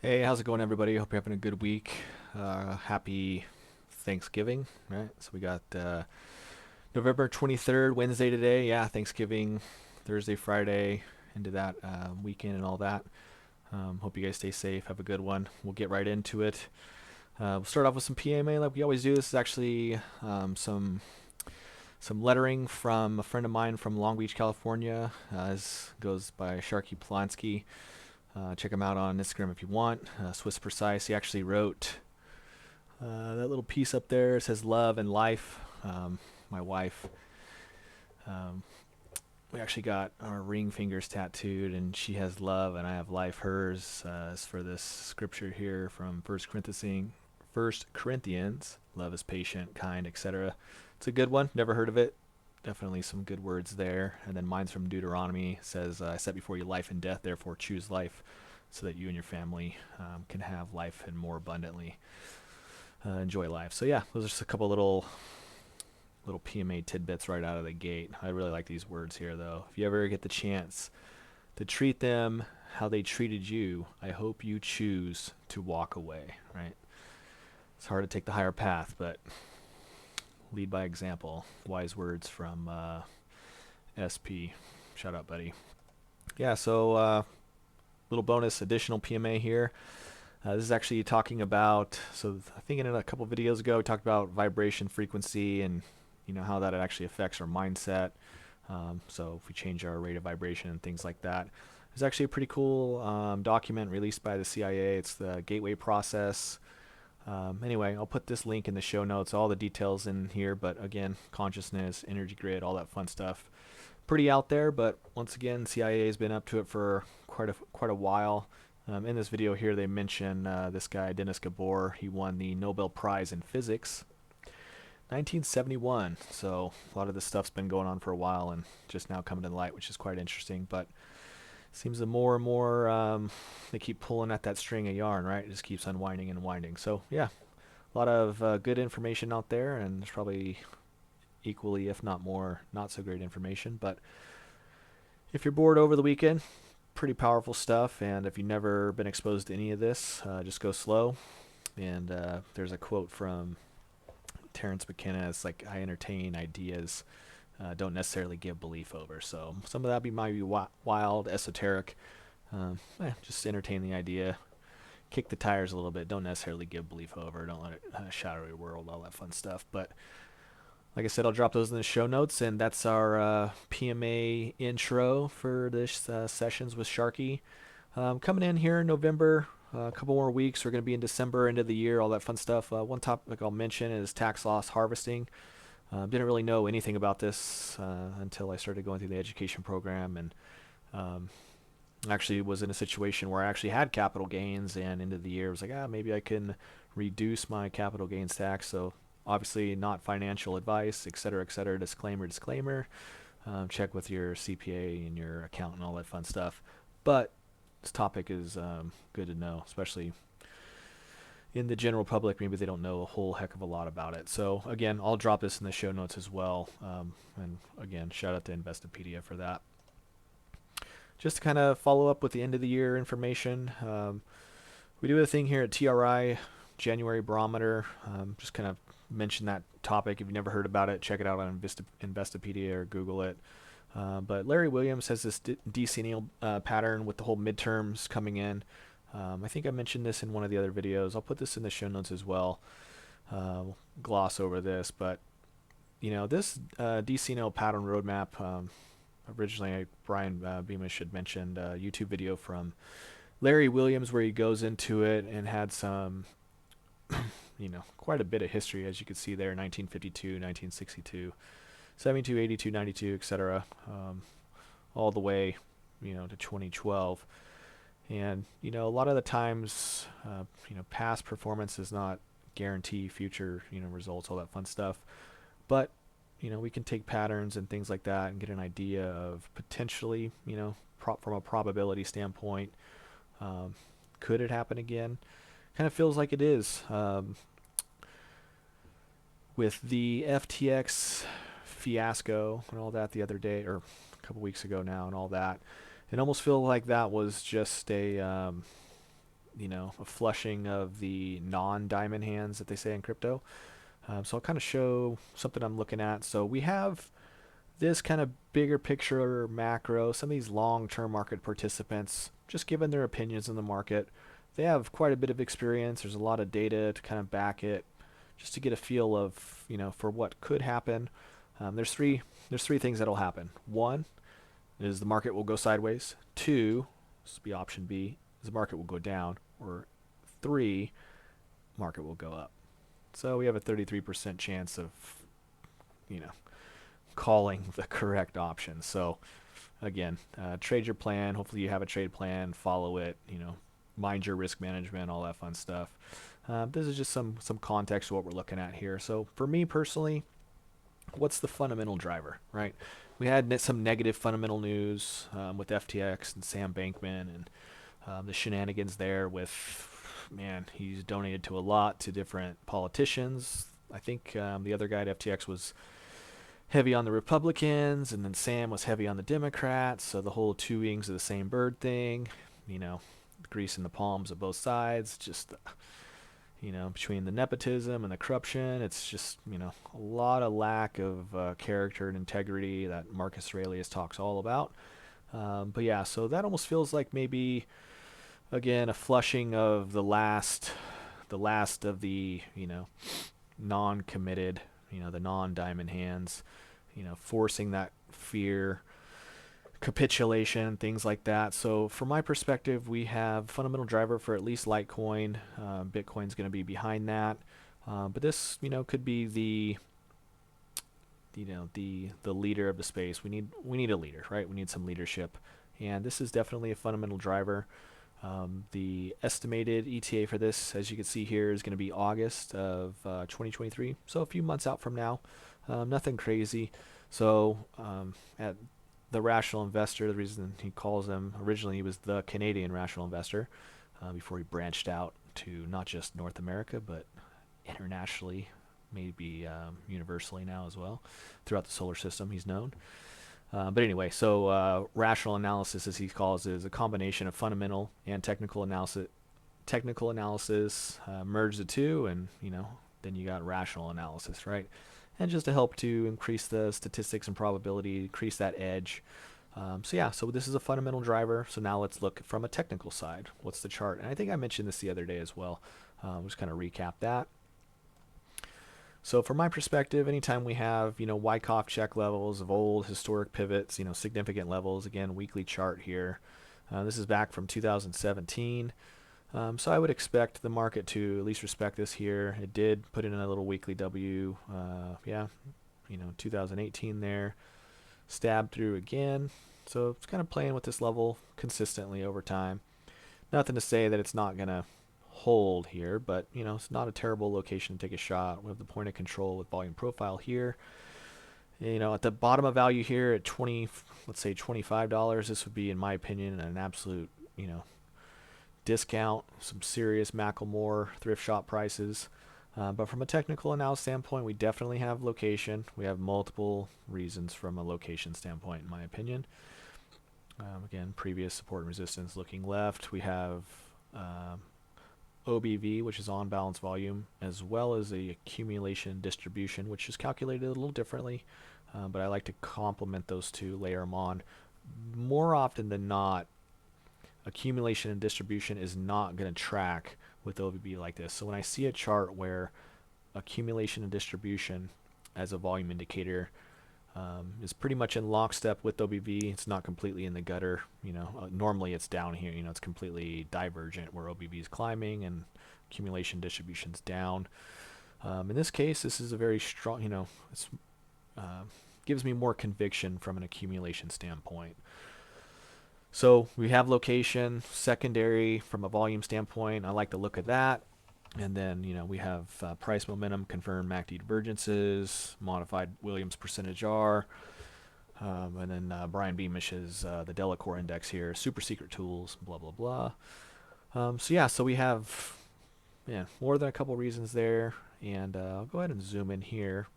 Hey, how's it going, everybody? Hope you're having a good week. Happy Thanksgiving, right? So we got November 23rd, Wednesday today. Yeah, Thanksgiving, Thursday, Friday, into that weekend and all that. Hope you guys stay safe. Have a good one. We'll get right into it. We'll start off with some PMA like we always do. This is actually some lettering from a friend of mine from Long Beach, California. This goes by Sharky Nov. Check him out on Instagram if you want. Swiss Precise. He actually wrote that little piece up there. It says love and life. My wife, um, we actually got our ring fingers tattooed, and she has love, and I have life. Hers is for this scripture here from First Corinthians. Love is patient, kind, etc. It's a good one. Never heard of it. Definitely some good words there. And then mine's from Deuteronomy. It says, I set before you life and death, therefore choose life so that you and your family can have life and more abundantly enjoy life. So yeah, those are just a couple little PMA tidbits right out of the gate. I really like these words here, though. If you ever get the chance to treat them how they treated you, I hope you choose to walk away, right? It's hard to take the higher path, but lead by example. Wise words from SP. Shout out, buddy. Yeah, so little bonus additional PMA here. This is actually talking about, so I think in a couple videos ago, we talked about vibration frequency and how that actually affects our mindset. So if we change our rate of vibration and things like that. It's actually a pretty cool document released by the CIA. It's the Gateway Process. Anyway, I'll put this link in the show notes, all the details in here, but again, consciousness, energy grid, all that fun stuff. Pretty out there, but once again, CIA has been up to it for quite a while. In this video here, they mention this guy, Dennis Gabor. He won the Nobel Prize in Physics, 1971. So a lot of this stuff's been going on for a while and just now coming to light, which is quite interesting. But seems the more and more they keep pulling at that string of yarn, right? It just keeps unwinding and winding. So yeah, a lot of good information out there, and there's probably equally, if not more, not so great information. But if you're bored over the weekend, pretty powerful stuff. And if you've never been exposed to any of this, just go slow. And there's a quote from Terrence McKenna. It's like, I entertain ideas, don't necessarily give belief over. So some of that might be wild, esoteric. Just entertain the idea. Kick the tires a little bit. Don't necessarily give belief over. Don't let it shadow your world, all that fun stuff. But like I said, I'll drop those in the show notes, and that's our PMA intro for this sessions with Sharky. Coming in here in November, a couple more weeks. We're going to be in December, end of the year, all that fun stuff. One topic I'll mention is tax loss harvesting. Didn't really know anything about this until I started going through the education program, and actually was in a situation where I actually had capital gains, and end of the year was like, maybe I can reduce my capital gains tax. So obviously not financial advice, etc., disclaimer. Check with your CPA and your accountant, all that fun stuff. But this topic is good to know, especially in the general public. Maybe they don't know a whole heck of a lot about it. So again, I'll drop this in the show notes as well. And again, shout out to Investopedia for that. Just to kind of follow up with the end of the year information, we do a thing here at TRI, January Barometer. Just kind of mention that topic. If you've never heard about it, check it out on Investopedia or Google it. But Larry Williams has this decennial pattern with the whole midterms coming in. I think I mentioned this in one of the other videos. I'll put this in the show notes as well. Gloss over this, but this decennial pattern roadmap. Originally, Brian Beamish had mentioned a YouTube video from Larry Williams where he goes into it and had some quite a bit of history, as you can see there, 1952, 1962, 72, 82, 92, etc., all the way, to 2012. And, a lot of the times, past performance does not guarantee future, results, all that fun stuff. But, we can take patterns and things like that and get an idea of potentially, from a probability standpoint, could it happen again? Kind of feels like it is. With the FTX fiasco and all that the other day, or a couple weeks ago now, and all that, it almost feels like that was just a a flushing of the non-diamond hands that they say in crypto. So I'll kind of show something I'm looking at. So we have this kind of bigger picture macro. Some of these long-term market participants just giving their opinions in the market. They have quite a bit of experience. There's a lot of data to kind of back it, just to get a feel of for what could happen. There's three things that'll happen. One is the market will go sideways. Two, this will be option B, is the market will go down. Or three, market will go up. So we have a 33% chance of you know calling the correct option. So again, trade your plan. Hopefully you have a trade plan. Follow it. Mind your risk management, all that fun stuff. This is just some context to what we're looking at here. So for me personally, what's the fundamental driver, right? We had some negative fundamental news with FTX and Sam Bankman and the shenanigans there with, man, he's donated to a lot to different politicians. I think the other guy at FTX was heavy on the Republicans, and then Sam was heavy on the Democrats. So the whole two wings of the same bird thing, greasing the palms of both sides. Just between the nepotism and the corruption, it's just a lot of lack of character and integrity that Marcus Aurelius talks all about. But yeah, so that almost feels like maybe again a flushing of the last of the non-committed, the non-diamond hands, forcing that fear, capitulation, things like that. So from my perspective, we have fundamental driver for at least Litecoin. Bitcoin's going to be behind that, but this could be the the leader of the space. We need a leader, right? We need some leadership, and this is definitely a fundamental driver. The estimated ETA for this, as you can see here, is going to be August of 2023, so a few months out from now. Nothing crazy. So at the rational investor, the reason he calls him, originally he was the Canadian rational investor before he branched out to not just North America but internationally, maybe universally now as well. Throughout the solar system he's known. But anyway, so rational analysis, as he calls it, is a combination of fundamental and technical analysis. Merge the two, and then you got rational analysis, right? And just to help to increase the statistics and probability, increase that edge. So this is a fundamental driver. So now let's look from a technical side. What's the chart? And I think I mentioned this the other day as well. We'll just kind of recap that. So from my perspective, anytime we have, Wyckoff check levels of old historic pivots, significant levels, again, weekly chart here. This is back from 2017. So I would expect the market to at least respect this here. It did put in a little weekly W, 2018 there, stabbed through again. So it's kind of playing with this level consistently over time. Nothing to say that it's not going to hold here, but it's not a terrible location to take a shot. We have the point of control with volume profile here. At the bottom of value here at let's say $25, this would be, in my opinion, an absolute, discount, some serious Macklemore thrift shop prices. But from a technical analysis standpoint, we definitely have location. We have multiple reasons from a location standpoint, in my opinion. Again, previous support and resistance looking left. We have OBV, which is on balance volume, as well as the accumulation distribution, which is calculated a little differently. But I like to complement those two, layer them on. More often than not, accumulation and distribution is not going to track with OBV like this. So when I see a chart where accumulation and distribution as a volume indicator is pretty much in lockstep with OBV, it's not completely in the gutter. Normally it's down here. It's completely divergent where OBV is climbing and accumulation distribution's down. In this case, this is a very strong. It's gives me more conviction from an accumulation standpoint. So we have location, secondary from a volume standpoint. I like to look at that. And then, we have price momentum, confirmed MACD divergences, modified Williams percentage R. And then Brian Beamish's the Delacorp index here, super secret tools, blah, blah, blah. So we have more than a couple reasons there. And I'll go ahead and zoom in here.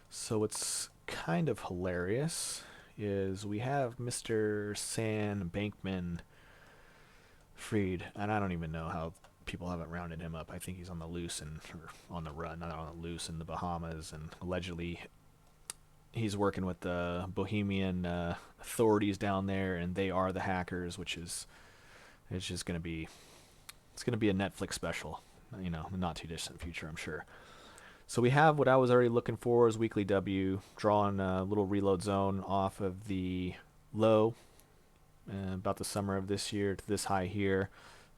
So what's kind of hilarious is we have Mr. Sam Bankman Freed, and I don't even know how people haven't rounded him up. I think he's on the loose and or on the run, not on the loose in the Bahamas, and allegedly he's working with the Bohemian authorities down there, and they are the hackers, which is it's just gonna be it's gonna be a Netflix special, in the not too distant future, I'm sure. So we have what I was already looking for is weekly W, drawing a little reload zone off of the low about the summer of this year to this high here.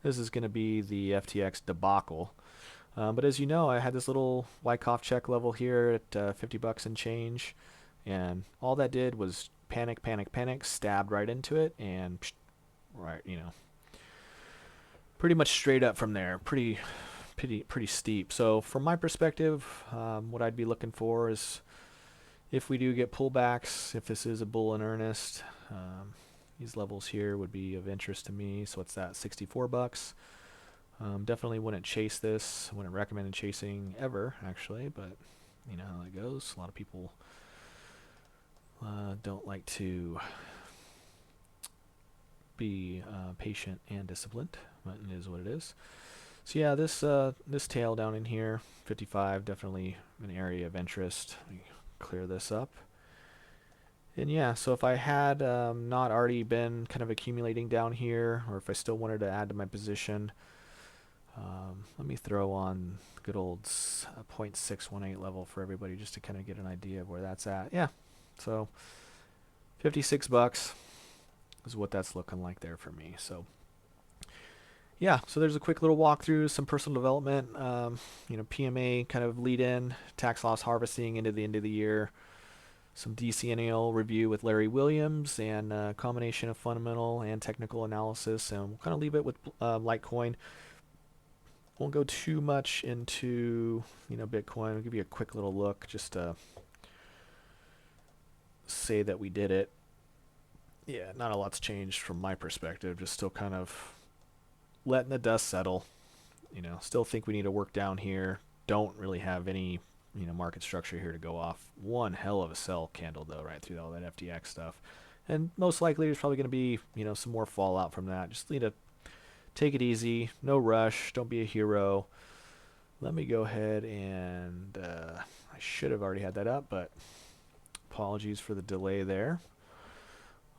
This is going to be the FTX debacle. But as you know, I had this little Wyckoff check level here at $50 and change, and all that did was panic, panic, panic, stabbed right into it, and right, pretty much straight up from there. Pretty steep. So from my perspective, what I'd be looking for is if we do get pullbacks, if this is a bull in earnest, these levels here would be of interest to me. So what's that? $64. Definitely wouldn't chase this. Wouldn't recommend chasing ever, actually, but you know how that goes. A lot of people don't like to be patient and disciplined, but it is what it is. So yeah, this tail down in here, 55, definitely an area of interest. Let me clear this up. And yeah, so if I had not already been kind of accumulating down here, or if I still wanted to add to my position, let me throw on good old 0.618 level for everybody just to kind of get an idea of where that's at. Yeah, so $56 is what that's looking like there for me. So yeah, so there's a quick little walkthrough, some personal development, PMA kind of lead in, tax loss harvesting into the end of the year, some DCNAL review with Larry Williams, and a combination of fundamental and technical analysis, and we'll kind of leave it with Litecoin. Won't go too much into Bitcoin. I'll give you a quick little look just to say that we did it. Yeah, not a lot's changed from my perspective, just still kind of letting the dust settle. Still think we need to work down here. Don't really have any market structure here to go off. One hell of a sell candle though, right through all that FTX stuff, and most likely there's probably going to be some more fallout from that. Just need to take it easy, no rush, don't be a hero. Let me go ahead and I should have already had that up, but apologies for the delay there.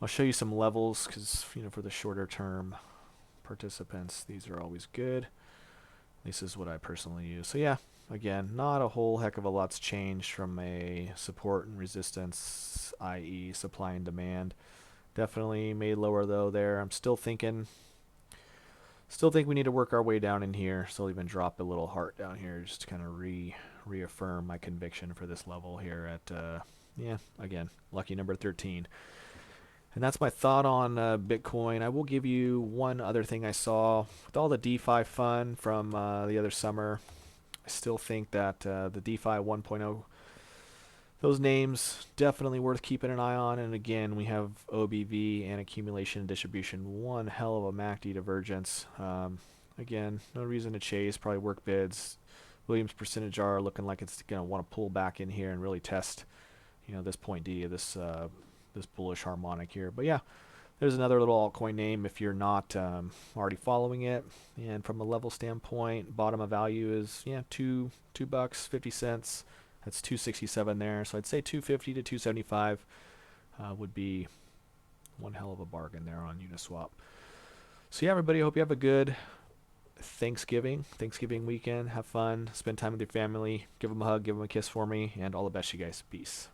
I'll show you some levels because for the shorter term participants, these are always good. This is what I personally use. So yeah, again, not a whole heck of a lot's changed from a support and resistance, i.e. supply and demand. Definitely made lower though there. I'm still think we need to work our way down in here. Still even drop a little heart down here just to kind of reaffirm my conviction for this level here at again, lucky number 13. And that's my thought on Bitcoin. I will give you one other thing I saw. With all the DeFi fun from the other summer, I still think that the DeFi 1.0, those names definitely worth keeping an eye on. And again, we have OBV and accumulation and distribution. One hell of a MACD divergence. Again, no reason to chase. Probably work bids. Williams percentage R looking like it's going to want to pull back in here and really test, this point D, this bullish harmonic here. But yeah, there's another little altcoin name if you're not already following it. And from a level standpoint, bottom of value is $2 $2.50. That's 267 there. So I'd say 250 to 275 would be one hell of a bargain there on Uniswap. So yeah, everybody, I hope you have a good Thanksgiving weekend. Have fun, spend time with your family, give them a hug, give them a kiss for me, and all the best, you guys. Peace.